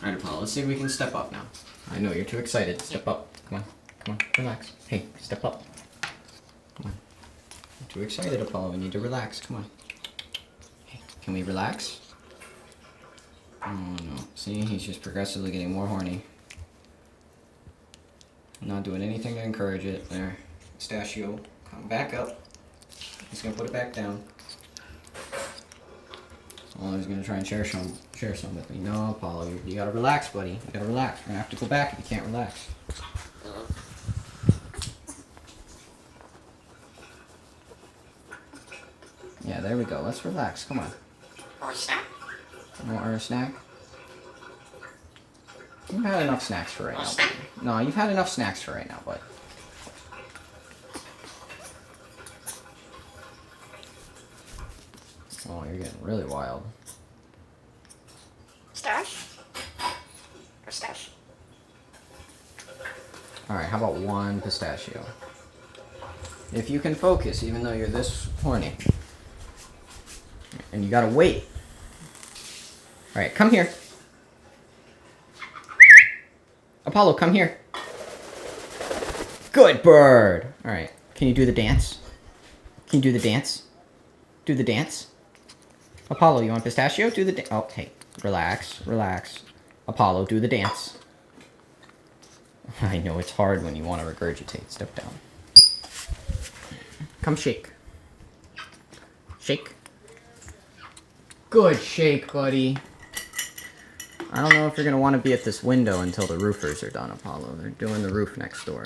Alright, Apollo, let's see if we can step up now. I know, you're too excited. Step up. Come on, relax. Hey, step up. Come on. You're too excited, Apollo. We need to relax. Come on. Hey, can we relax? Oh no. See, he's just progressively getting more horny. I'm not doing anything to encourage it. There. Pistachio, come back up. He's gonna put it back down. Oh, he's gonna try and share some with me. No, Apollo, you gotta relax, buddy. You gotta relax. We're gonna have to go back if you can't relax. Yeah, there we go. Let's relax. Come on. Or a snack? You want a snack? You've had enough snacks for right now, buddy. No, you've had enough snacks for right now, bud. Oh, you're getting really wild. Stash? Or stash? Alright, how about one pistachio? If you can focus, even though you're this horny. And you gotta wait. Alright, come here. Apollo, come here. Good bird! Alright, can you do the dance? Can you do the dance? Do the dance? Apollo, you want pistachio? Do the dance. Oh, hey, relax, relax. Apollo, do the dance. I know it's hard when you want to regurgitate. Step down. Come shake. Shake. Good shake, buddy. I don't know if you're going to want to be at this window until the roofers are done, Apollo. They're doing the roof next door.